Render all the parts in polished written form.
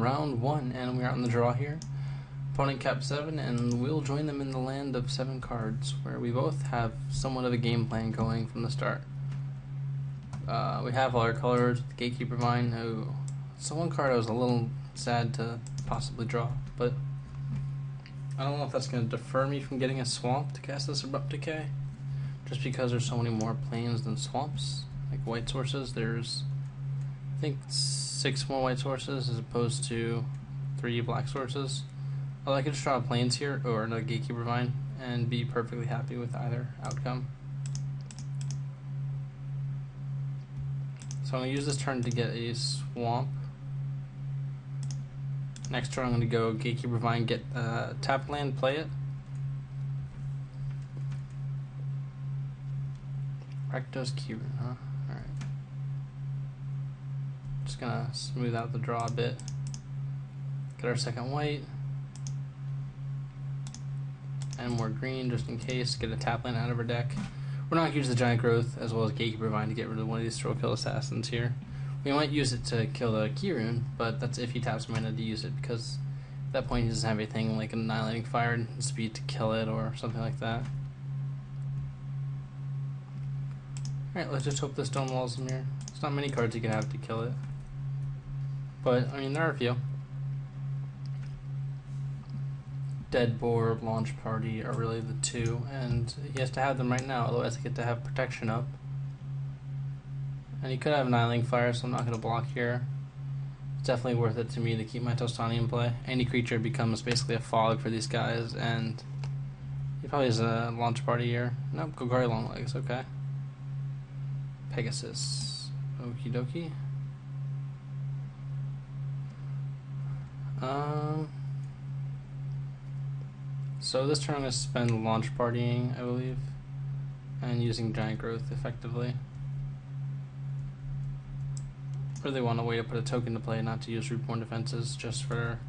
round 1, and we're on the draw here. Opponent cap 7, and we'll join them in the land of 7 cards, where we both have somewhat of a game plan going from the start. We have all our colors, the Gatekeeper Vine. Oh, so one card I was a little sad to possibly draw, but I don't know if that's going to defer me from getting a swamp to cast this Abrupt Decay, just because there's so many more plains than swamps. Like white sources, there's I think 6 more white sources as opposed to 3 black sources. Although I could just draw plains here or another Gatekeeper Vine and be perfectly happy with either outcome. So I'm going to use this turn to get a swamp. Next turn I'm going to go Gatekeeper Vine, get tap land, play it. Rakdos Keyrune, huh? Alright. Just going to smooth out the draw a bit. Get our second white. And more green just in case. Get a tap land out of our deck. We're not going to use the Giant Growth as well as Gatekeeper Vine to get rid of one of these Throw Kill Assassins here. We might use it to kill the Keyrune, but that's if he taps mana to use it, because at that point he doesn't have anything like Annihilating Fire and speed to kill it or something like that. Alright, let's just hope this Stonewalls him here. There's not many cards you can have to kill it. But, I mean, there are a few. Dead Boar, Launch Party are really the 2, and he has to have them right now, otherwise I get to have protection up. And he could have Annihilating Fire, so I'm not going to block here. It's definitely worth it to me to keep my Tostani in play. Any creature becomes basically a fog for these guys, and he probably has a Launch Party here. Nope, Golgari Longlegs, okay. Pegasus, okie dokie. So this turn I'm going to spend Launch Partying, I believe, and using Giant Growth effectively. Really want a way to put a token to play, not to use Reborn Defenses, just for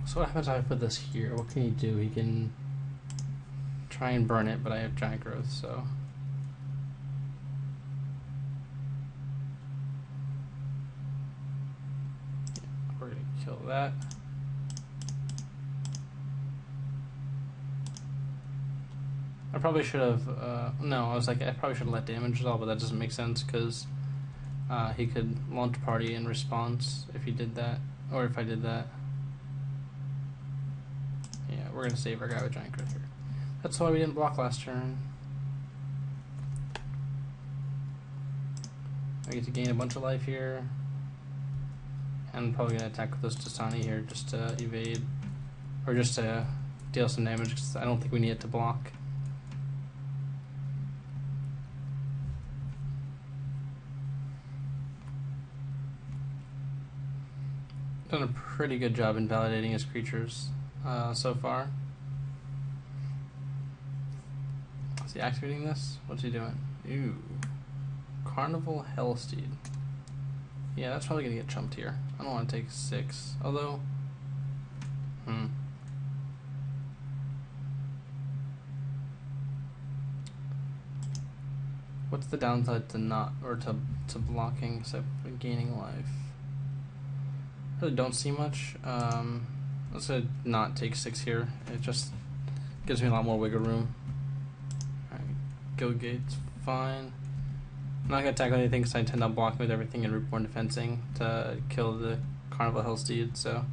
So what happens if I put this here? What can he do? He can try and burn it, but I have Giant Growth, so we're gonna kill that. I probably should have, no, I was like, I probably should have let damage resolve, but that doesn't make sense, because he could launch party in response if he did that, or if I did that. Yeah, we're going to save our guy with Giant Growth here. That's why we didn't block last turn. I get to gain a bunch of life here. And I'm probably going to attack with this Tostani here just to evade, or just to deal some damage, because I don't think we need it to block. Done a pretty good job invalidating his creatures so far. Is he activating this? What's he doing? Ooh. Carnival Hellsteed. Yeah, that's probably gonna get chumped here. I don't want to take 6, although what's the downside to not, or to blocking except for gaining life? Really don't see much. Let's not take 6 here. It just gives me a lot more wiggle room. Alright, Gilgate's fine. I'm not gonna tackle anything because I intend on blocking with everything and Reborn Defensing to kill the Carnival Hellsteed. So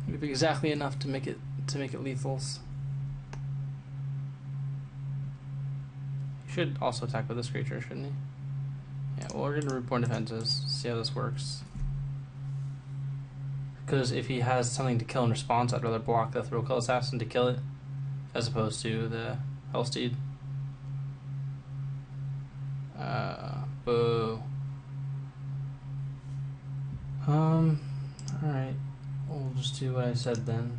it'll be exactly enough to make it lethals. He should also attack with this creature, shouldn't he? Yeah. Well, we're gonna Reborn Defenses. See how this works. Because if he has something to kill in response, I'd rather block the Throw Kill Assassin to kill it, as opposed to the Hellsteed. Boo. Alright. We'll just do what I said then.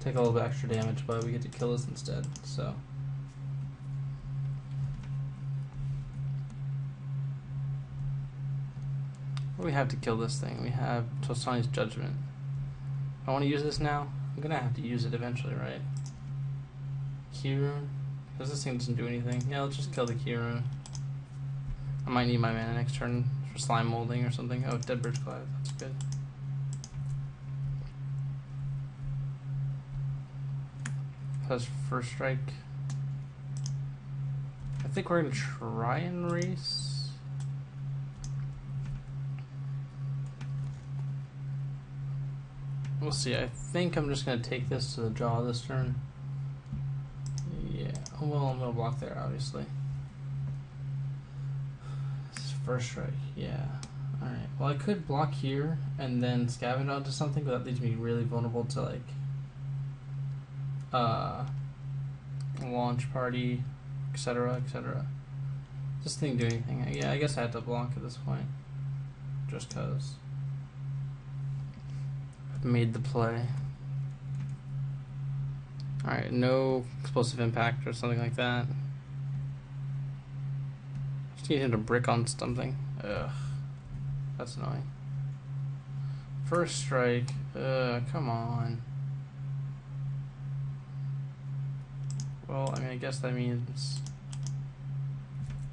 Take a little bit extra damage, but we get to kill this instead, so. What do we have to kill this thing? We have Tostani's Judgment. I want to use this now. I'm gonna have to use it eventually, right? Keyrune. Because this thing doesn't do anything. Yeah, let's just kill the key rune. I might need my mana next turn for slime molding or something. Oh, Dead Bridge Goliath. That's good. Plus first strike. I think we're gonna try and race. We'll see. I think I'm just gonna take this to the jaw this turn. Yeah. Well, I'm gonna block there, obviously. This is first strike. Yeah. All right. Well, I could block here and then scavenge onto something, but that leaves me really vulnerable to like launch party, etc., etc. This thing do anything? Yeah, I guess I had to block at this point, just cause I've made the play. All right, no explosive impact or something like that. Just need him to brick on something. Ugh, that's annoying. First strike. Come on. Well, I mean, I guess that means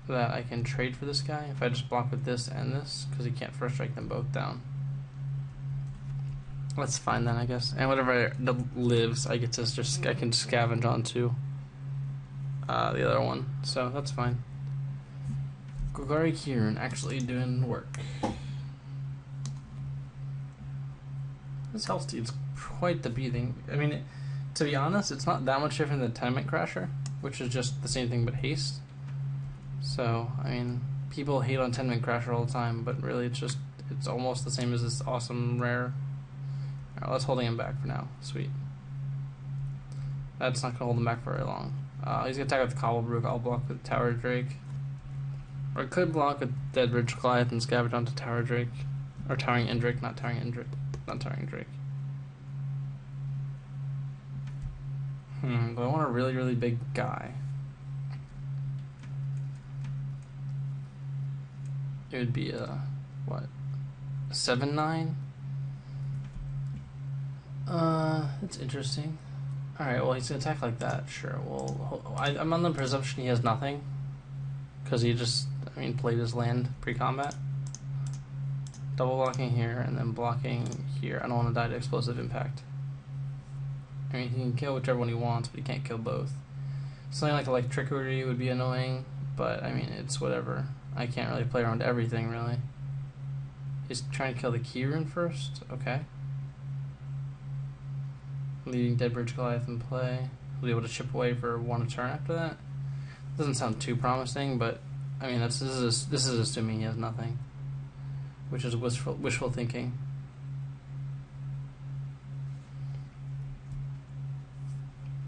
that I can trade for this guy if I just block with this and this, because he can't first strike them both down. That's fine then, I guess. And whatever lives, I get to just I can scavenge onto the other one, so that's fine. Golgari Kieran actually doing work. This health steed's quite the beating. I mean, to be honest, it's not that much different than Tenement Crasher, which is just the same thing but haste. So, I mean, people hate on Tenement Crasher all the time, but really it's almost the same as this awesome rare. Alright, let's holding him back for now. Sweet. That's not going to hold him back for very long. He's going to attack with Cobblebrook. I'll block with Tower Drake. Or I could block with Dead Bridge Goliath and scavenge onto Tower Drake. Or Towering Indrik, not Towering Indrik. Not Towering Drake. But I want a really, really big guy. It would be a, what? A 7/9? It's interesting. Alright, well, he's gonna attack like that, sure. Well, I'm on the presumption he has nothing. Because he just, I mean, played his land pre-combat. Double blocking here, and then blocking here. I don't want to die to explosive impact. I mean, he can kill whichever one he wants, but he can't kill both. Something like Electricity would be annoying, but I mean, it's whatever. I can't really play around everything, really. He's trying to kill the key rune first? Okay. Leaving Dead Bridge Goliath in play. He'll be able to chip away for one turn after that. Doesn't sound too promising, but I mean, this is assuming he has nothing, which is wishful thinking.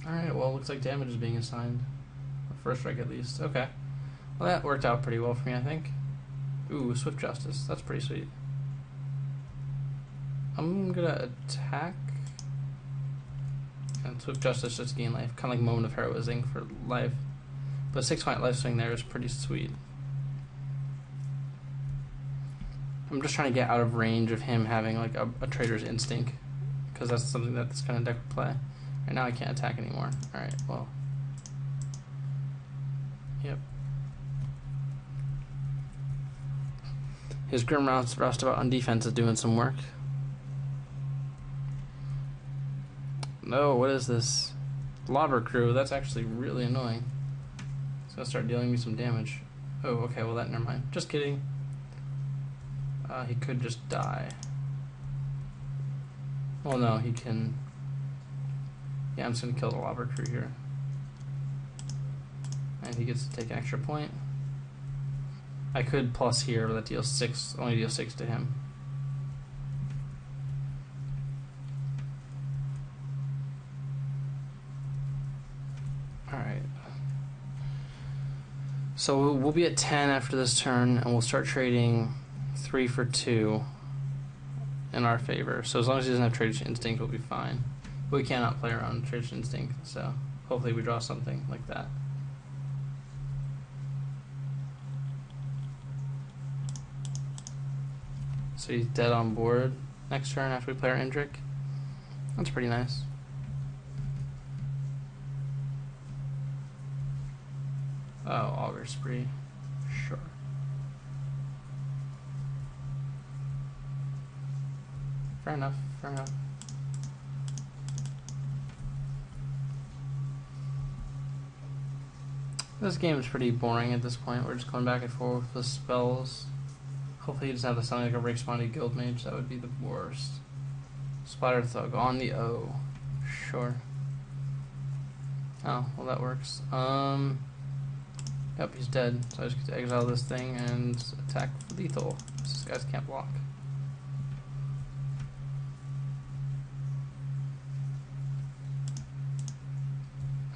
Alright, well, looks like damage is being assigned. First strike at least. Okay. Well, that worked out pretty well for me, I think. Ooh, Swift Justice. That's pretty sweet. I'm gonna attack. And Swift Justice just gain life. Kind of like Moment of Heroism for life. But 6-point life swing there is pretty sweet. I'm just trying to get out of range of him having like a Trader's Instinct. Because that's something that this kind of deck would play. Right now I can't attack anymore. Alright, well. Yep. His Grim Roustabout on defense is doing some work. No, what is this? Lobber Crew, that's actually really annoying. It's gonna start dealing me some damage. Oh, okay, well that, never mind. Just kidding. He could just die. Well, no, he can... Yeah, I'm just gonna kill the Lobber Crew here. And he gets to take an extra point. I could plus here, but that deals 6, only deals 6 to him. Alright. So we'll be at 10 after this turn, and we'll start trading 3 for 2 in our favor. So as long as he doesn't have Trader's Instinct, we'll be fine. But we cannot play around Trader's Instinct, so hopefully we draw something like that. So he's dead on board next turn after we play our Indrik. That's pretty nice. Oh, auger spree. Sure. Fair enough, fair enough. This game is pretty boring at this point. We're just going back and forth with the spells. Hopefully he doesn't have to sound like a respawny guild mage. That would be the worst. Splatter Thug on the O. Sure. Oh, well that works. Yep, he's dead. So I just get to exile this thing and attack for lethal. These guys can't block.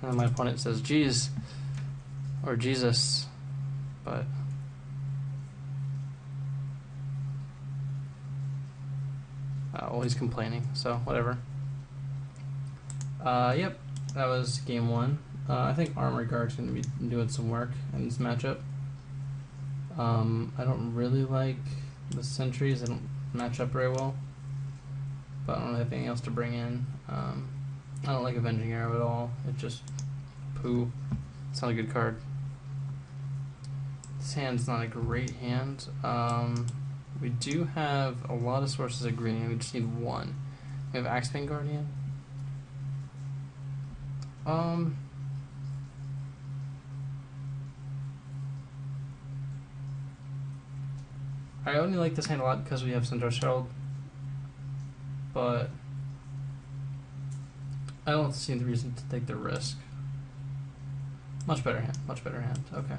And my opponent says, "Jeez," or "Jesus," but well, he's complaining, so whatever. Yep, that was game one. I think Armor Guard's going to be doing some work in this matchup. I don't really like the sentries. They don't match up very well, but I don't have anything else to bring in. I don't like Avenging Arrow at all. It just poo. It's not a good card. This hand's not a great hand. We do have a lot of sources of green. We just need one. We have Axebane Guardian. I only like this hand a lot because we have Centaur's Herald, but I don't see the reason to take the risk. Much better hand, much better hand. Okay.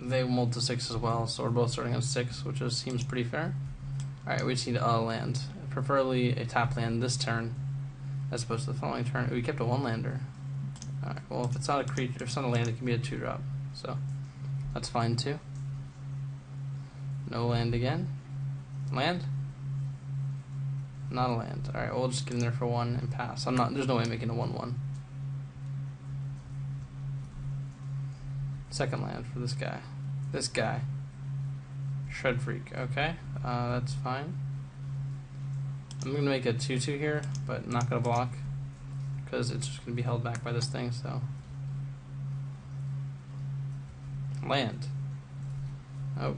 They mold to 6 as well, so we're both starting on 6, which seems pretty fair. Alright, we just need a land. Preferably a tap land this turn, as opposed to the following turn. We kept a 1-lander. Alright, well if it's not a creature, if it's not a land, it can be a 2-drop. So, that's fine too. No land again. Land? Not a land. Alright, we'll just get in there for 1 and pass. There's no way I'm making a 1-1. Second land for this guy. This guy. Shred Freak. Okay, that's fine. I'm going to make a 2-2 here, but not going to block, because it's just going to be held back by this thing, so. Land. Oh.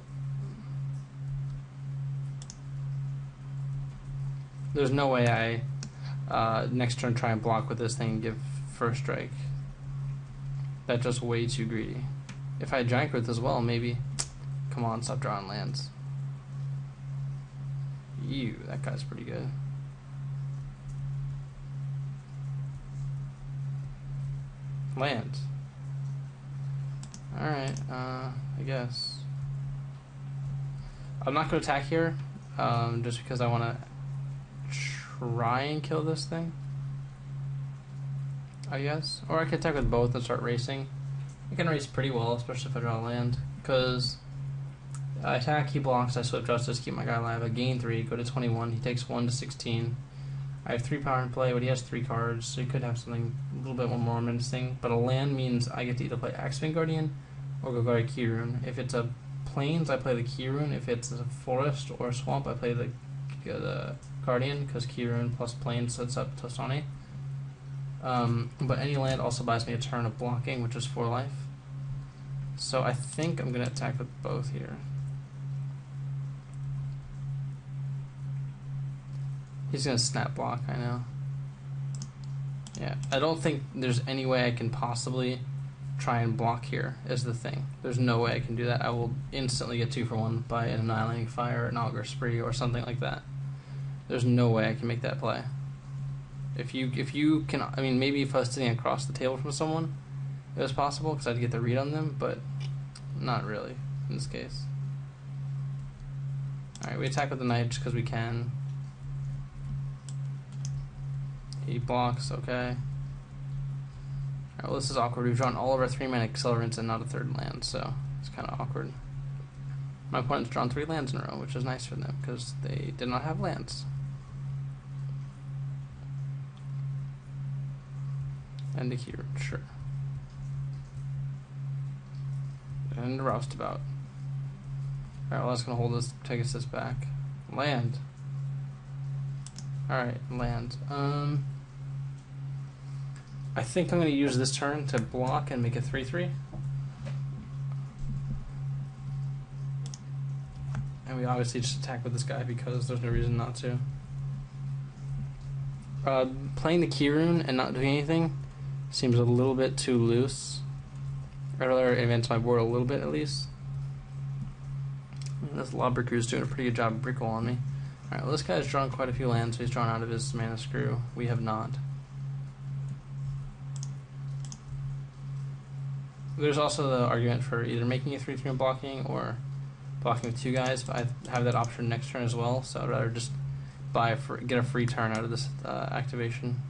There's no way I next turn try and block with this thing and give first strike. That's just way too greedy. If I had Giant Growth as well, maybe. Come on, stop drawing lands. Ew, that guy's pretty good. Land. Alright, I guess. I'm not going to attack here, just because I want to try and kill this thing, I guess. Or I could attack with both and start racing. I can race pretty well, especially if I draw land, because I attack, he blocks, I Swift Justice, keep my guy alive, I gain 3, go to 21, he takes 1 to 16. I have 3 power in play, but he has 3 cards, so he could have something a little bit more menacing. But a land means I get to either play Axebane Guardian or go guard a Key Rune. If it's a plains, I play the Key Rune. If it's a forest or a swamp, I play the Guardian, because Key Rune plus plains sets up Tosani. But any land also buys me a turn of blocking, which is 4 life. So I think I'm going to attack with both here. He's going to snap block, I know. Yeah, I don't think there's any way I can possibly try and block here, is the thing. There's no way I can do that. I will instantly get 2 for 1 by an Annihilating Fire, an Augur Spree, or something like that. There's no way I can make that play. If you can, I mean, maybe if I was sitting across the table from someone, it was possible, because I'd get the read on them, but not really in this case. Alright, we attack with the knight just because we can. He blocks, okay. Alright, well this is awkward. We've drawn all of our 3-mana accelerants and not a 3rd land, so it's kind of awkward. My opponent's drawn 3 lands in a row, which is nice for them, because they did not have lands. And the Key Rune, sure. And the Roustabout. Alright, well that's gonna hold us, take us this back. Land. Alright, land. I think I'm going to use this turn to block and make a 3-3. And we obviously just attack with this guy because there's no reason not to. Playing the key rune and not doing anything seems a little bit too loose. I'd rather advance my board a little bit at least. This Lobber Crew's doing a pretty good job of brick on me. Alright, well this guy's drawn quite a few lands, so he's drawn out of his mana screw. We have not. There's also the argument for either making a 3-3 and blocking or blocking with two guys, but I have that option next turn as well, so I'd rather just get a free turn out of this activation.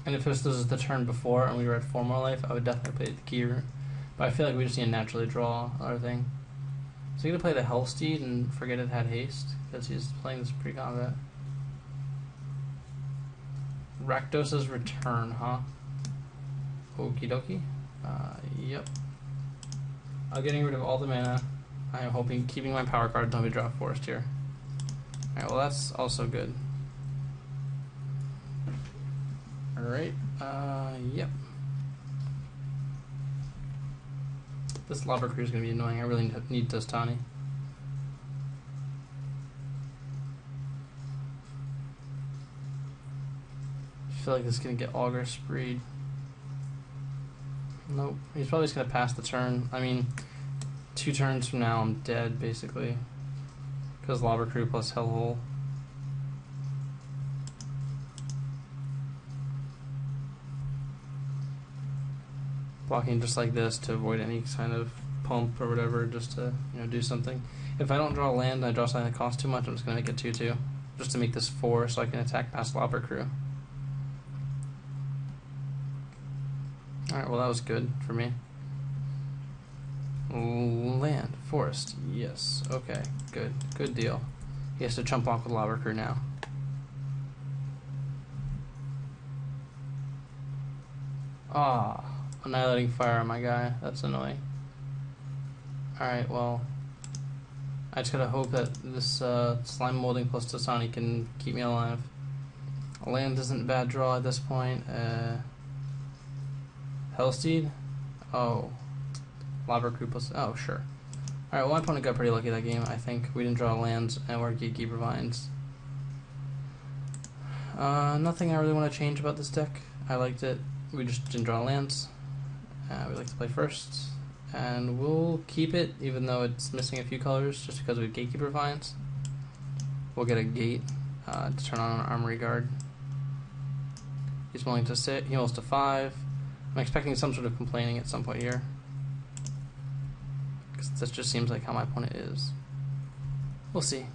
And if this is the turn before and we were at 4 more life, I would definitely play the key route. But I feel like we just need to naturally draw another thing. So you're going to play the Hellsteed and forget it had haste, because he's playing this pre-combat. Rakdos's Return, huh? Okie dokie. Yep. I'm getting rid of all the mana. I am hoping keeping my power cards until we draw Forest here. Alright, well that's also good. Alright, yep. This Lobber Crew is going to be annoying. I really need Tostani. I feel like this is going to get Augur Spreed. Nope, he's probably just going to pass the turn. I mean, 2 turns from now I'm dead, basically. Because Lobber Crew plus Hellhole. Blocking just like this to avoid any kind of pump or whatever, just to do something. If I don't draw a land and I draw something that costs too much, I'm just going to make it 2-2. Just to make this 4 so I can attack past Lobber Crew. Alright, well that was good for me. Land, Forest, yes, okay, good deal. He has to jump off with Lobber Crew now. Ah, Annihilating Fire on my guy, that's annoying. Alright, well, I just gotta hope that this Slime Molding plus Tostani can keep me alive. Land isn't a bad draw at this point. Hellsteed? Oh. Lobber Crew plus... Oh, sure. Alright, well my opponent got pretty lucky that game, I think. We didn't draw lands and we're Gatekeeper Vines. Nothing I really want to change about this deck. I liked it. We just didn't draw lands. We like to play first. And we'll keep it, even though it's missing a few colors, just because we have Gatekeeper Vines. We'll get a gate to turn on an Armory Guard. He's willing to sit. He heals to 5. I'm expecting some sort of complaining at some point here. Because this just seems like how my opponent is. We'll see.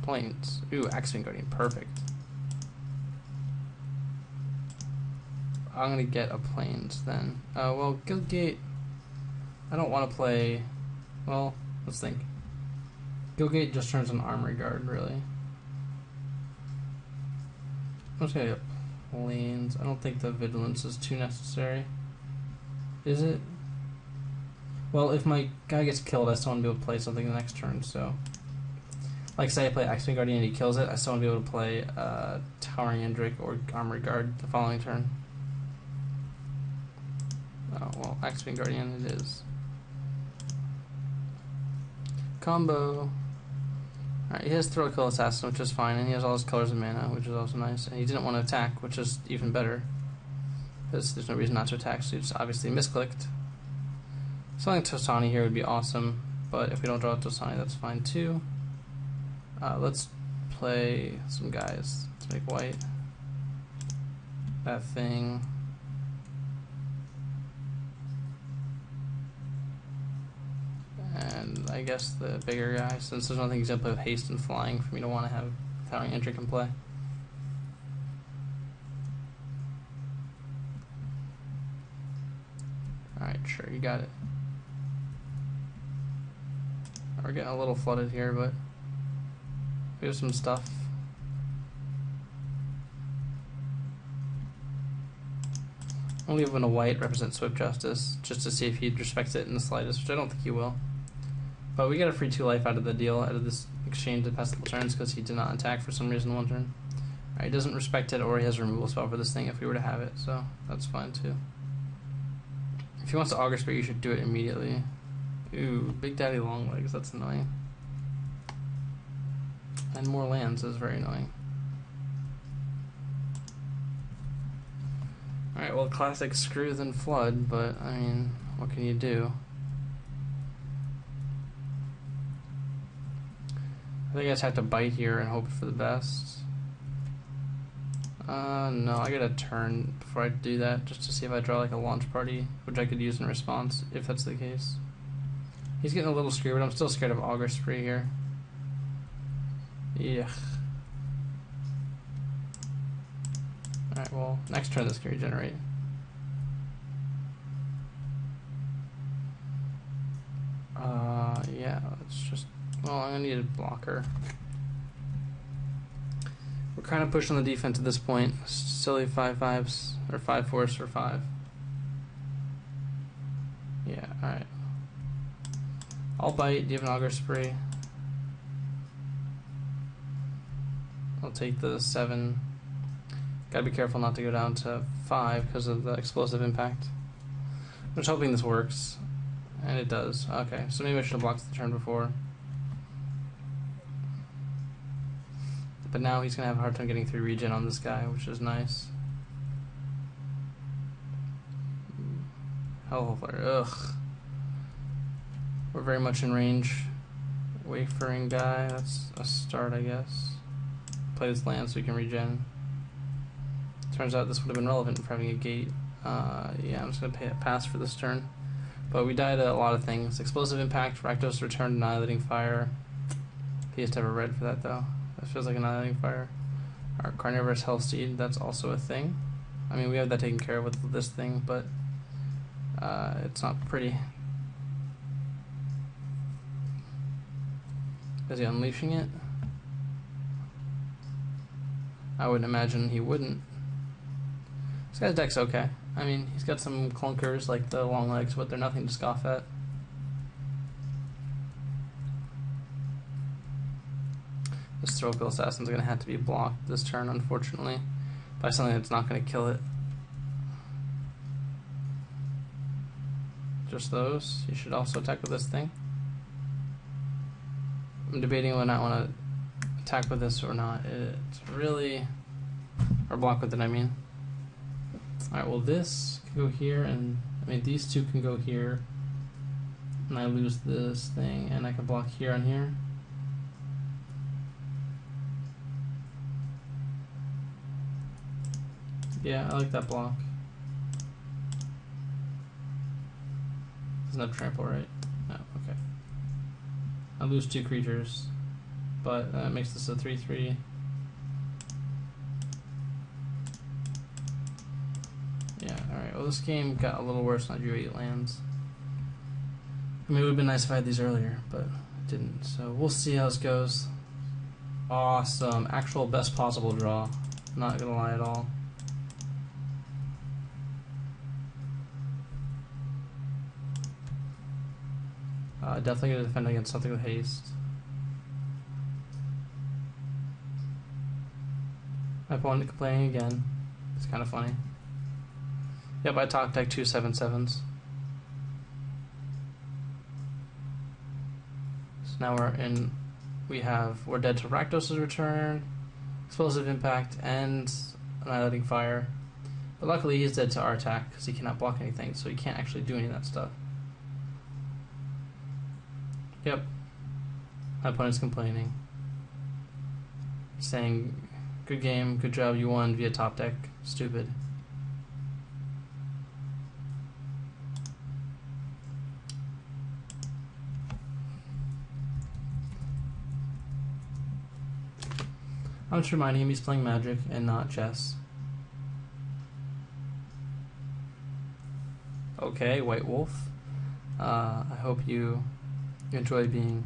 Plains. Ooh, Axeman Guardian. Perfect. I'm going to get a Plains then. Well, Guildgate... I don't want to play... Well, let's think. Guildgate just turns an Armory Guard, really. I'm just going to get Plains. I don't think the Vigilance is too necessary. Is it? Well, if my guy gets killed, I still want to be able to play something the next turn, so... Like, say I play Axeman Guardian and he kills it, I still want to be able to play Towering Indrik or Armory Guard the following turn. Oh, well, Axeman Guardian it is. Combo. Alright, he has Throw Kill Assassin, which is fine, and he has all his colors of mana, which is also nice. And he didn't want to attack, which is even better. Because there's no reason not to attack, so he just obviously misclicked. Something Tostani here would be awesome, but if we don't draw Tostani, that's fine too. Let's play some guys. Let's make white. That thing. And I guess the bigger guy, since there's nothing he's gonna play with haste and flying for me to want to have Towering Indrik in play. Alright, sure, you got it. We're getting a little flooded here, but we have some stuff. Only when a white represents Swift Justice, just to see if he respects it in the slightest, which I don't think he will. But we get a free 2 life out of the deal, out of this exchange of passable turns, because he did not attack for some reason 1 turn. Right, he doesn't respect it, or he has a removal spell for this thing if we were to have it, so that's fine too. If he wants to Augur Spirit, you should do it immediately. Ooh, Big Daddy Longlegs, that's annoying. And more lands is very annoying. Alright, well, classic screw then flood, but I mean, what can you do? I think I just have to bite here and hope for the best. No, I gotta turn before I do that, just to see if I draw like a launch party, which I could use in response, if that's the case. He's getting a little screwed, but I'm still scared of Augur Spree here. Yeah. Alright, well, next turn this can regenerate. Yeah, let's just... Well, I'm gonna need a blocker. We're kind of pushing the defense at this point. Silly 5/5s, or 5/4s for 5. Yeah, alright. I'll bite. Do you have an Augur Spree? I'll take the 7. Gotta be careful not to go down to 5 because of the explosive impact. I'm just hoping this works. And it does. Okay, so maybe I should have blocked the turn before. But now he's going to have a hard time getting 3 regen on this guy, which is nice. Hell Flare. Ugh. We're very much in range. Wafering guy, that's a start, I guess. Play this land so we can regen. Turns out this would have been relevant for having a gate. Yeah, I'm just going to pass for this turn. But we died a lot of things. Explosive Impact, Rakdos Return, Annihilating Fire. He has to have a red for that though. That feels like Annihilating Fire. Our Carnivorous Hellseed, that's also a thing. I mean, we have that taken care of with this thing, but it's not pretty. Is he unleashing it? I wouldn't imagine he wouldn't. This guy's deck's okay. I mean, he's got some clunkers like the long legs, but they're nothing to scoff at. This Throatbill Assassin's gonna have to be blocked this turn, unfortunately, by something that's not gonna kill it. Just those. You should also attack with this thing. I'm debating whether I want to attack with this or not. It's really... or block with it, I mean. Alright, well this can go here, and... I mean, these two can go here. And I lose this thing, and I can block here and here. Yeah, I like that block. Doesn't have trample, right? No, okay. I lose 2 creatures, but that makes this a 3/3. Yeah, alright. Well, this game got a little worse when I drew 8 lands. I mean, it would have been nice if I had these earlier, but it didn't. So we'll see how this goes. Awesome. Actual best possible draw. Not gonna lie at all. Definitely going to defend against something with haste. My opponent complaining again. It's kind of funny. Yep, I talked deck 2 7/7s. So now we're dead to Rakdos' Return, Explosive Impact, and Annihilating Fire. But luckily he's dead to our attack because he cannot block anything, so he can't actually do any of that stuff. Yep. My opponent's complaining. Saying, good game, good job, you won via top deck. Stupid. I'm just reminding him he's playing Magic and not chess. Okay, White Wolf. I hope you enjoy being...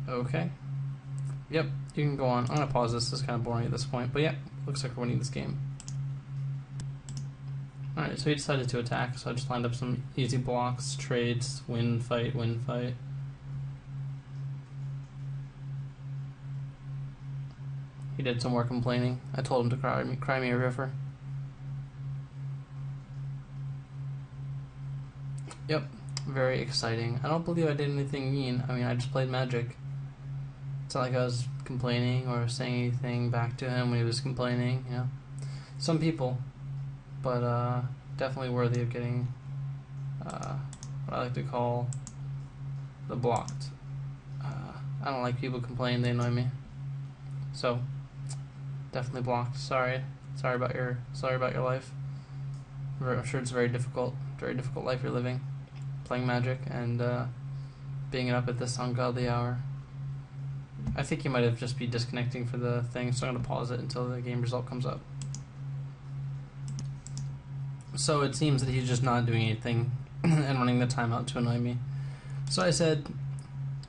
Okay. Yep, you can go on. I'm gonna pause this. This is kind of boring at this point, but yeah, looks like we're winning this game. Alright, so he decided to attack, so I just lined up some easy blocks, trades, win, fight, win, fight. He did some more complaining. I told him to cry me a river. Yep, very exciting. I don't believe I did anything mean. I mean, I just played Magic. It's not like I was complaining or saying anything back to him when he was complaining, you know. Some people, but definitely worthy of getting what I like to call the blocked. I don't like people complaining, they annoy me. So, definitely blocked. Sorry about your life. I'm sure it's very difficult life you're living, playing Magic and being up at this ungodly hour. I think you might have just be disconnecting for the thing, so I'm going to pause it until the game result comes up. So it seems that he's just not doing anything and running the timeout to annoy me. So I said,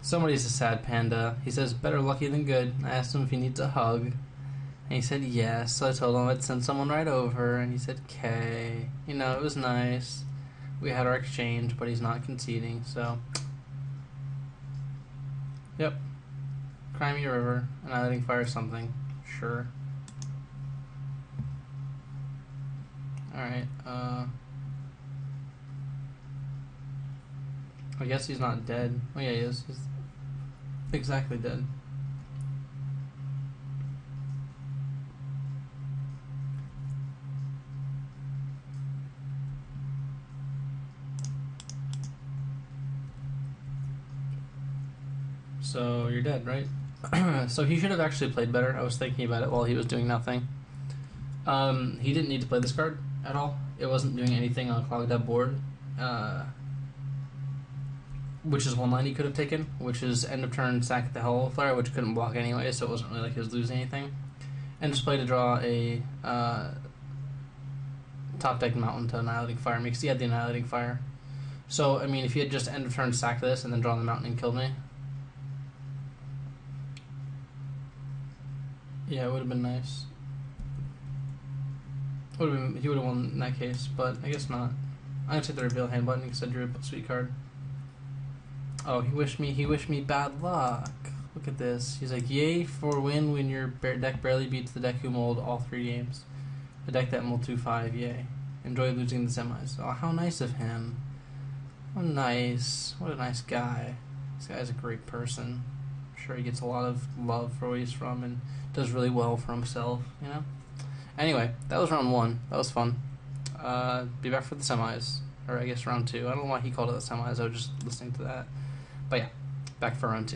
somebody's a sad panda. He says, better lucky than good. I asked him if he needs a hug, and he said yes. So I told him I'd send someone right over, and he said, "K." You know, it was nice. We had our exchange, but he's not conceding, so. Yep. Cry me a river, annihilating fire something. Sure. Alright, I guess he's not dead. Oh yeah, he is. He's exactly dead. So you're dead, right? So he should have actually played better. I was thinking about it while he was doing nothing. He didn't need to play this card at all. It wasn't doing anything on a clogged up board, which is one line he could have taken, which is end of turn sack the Hellfire, which couldn't block anyway, so it wasn't really like he was losing anything. And just play to draw a top deck mountain to Annihilating Fire because he had the Annihilating Fire. So I mean, if he had just end of turn sacked this and then drawn the mountain and killed me, yeah, it would have been nice. He would have won in that case, but I guess not. I'm gonna take the reveal hand button because I drew a sweet card. Oh, he wished me bad luck. Look at this. He's like, yay for win when your deck barely beats the deck who mulled all 3 games. The deck that mulled 2-5, yay. Enjoy losing the semis. Oh, how nice of him. How nice. What a nice guy. This guy's a great person. I'm sure he gets a lot of love for where he's from and does really well for himself, you know? Anyway, that was round 1. That was fun. Be back for the semis. Or I guess round 2. I don't know why he called it the semis. I was just listening to that. But yeah, back for round 2.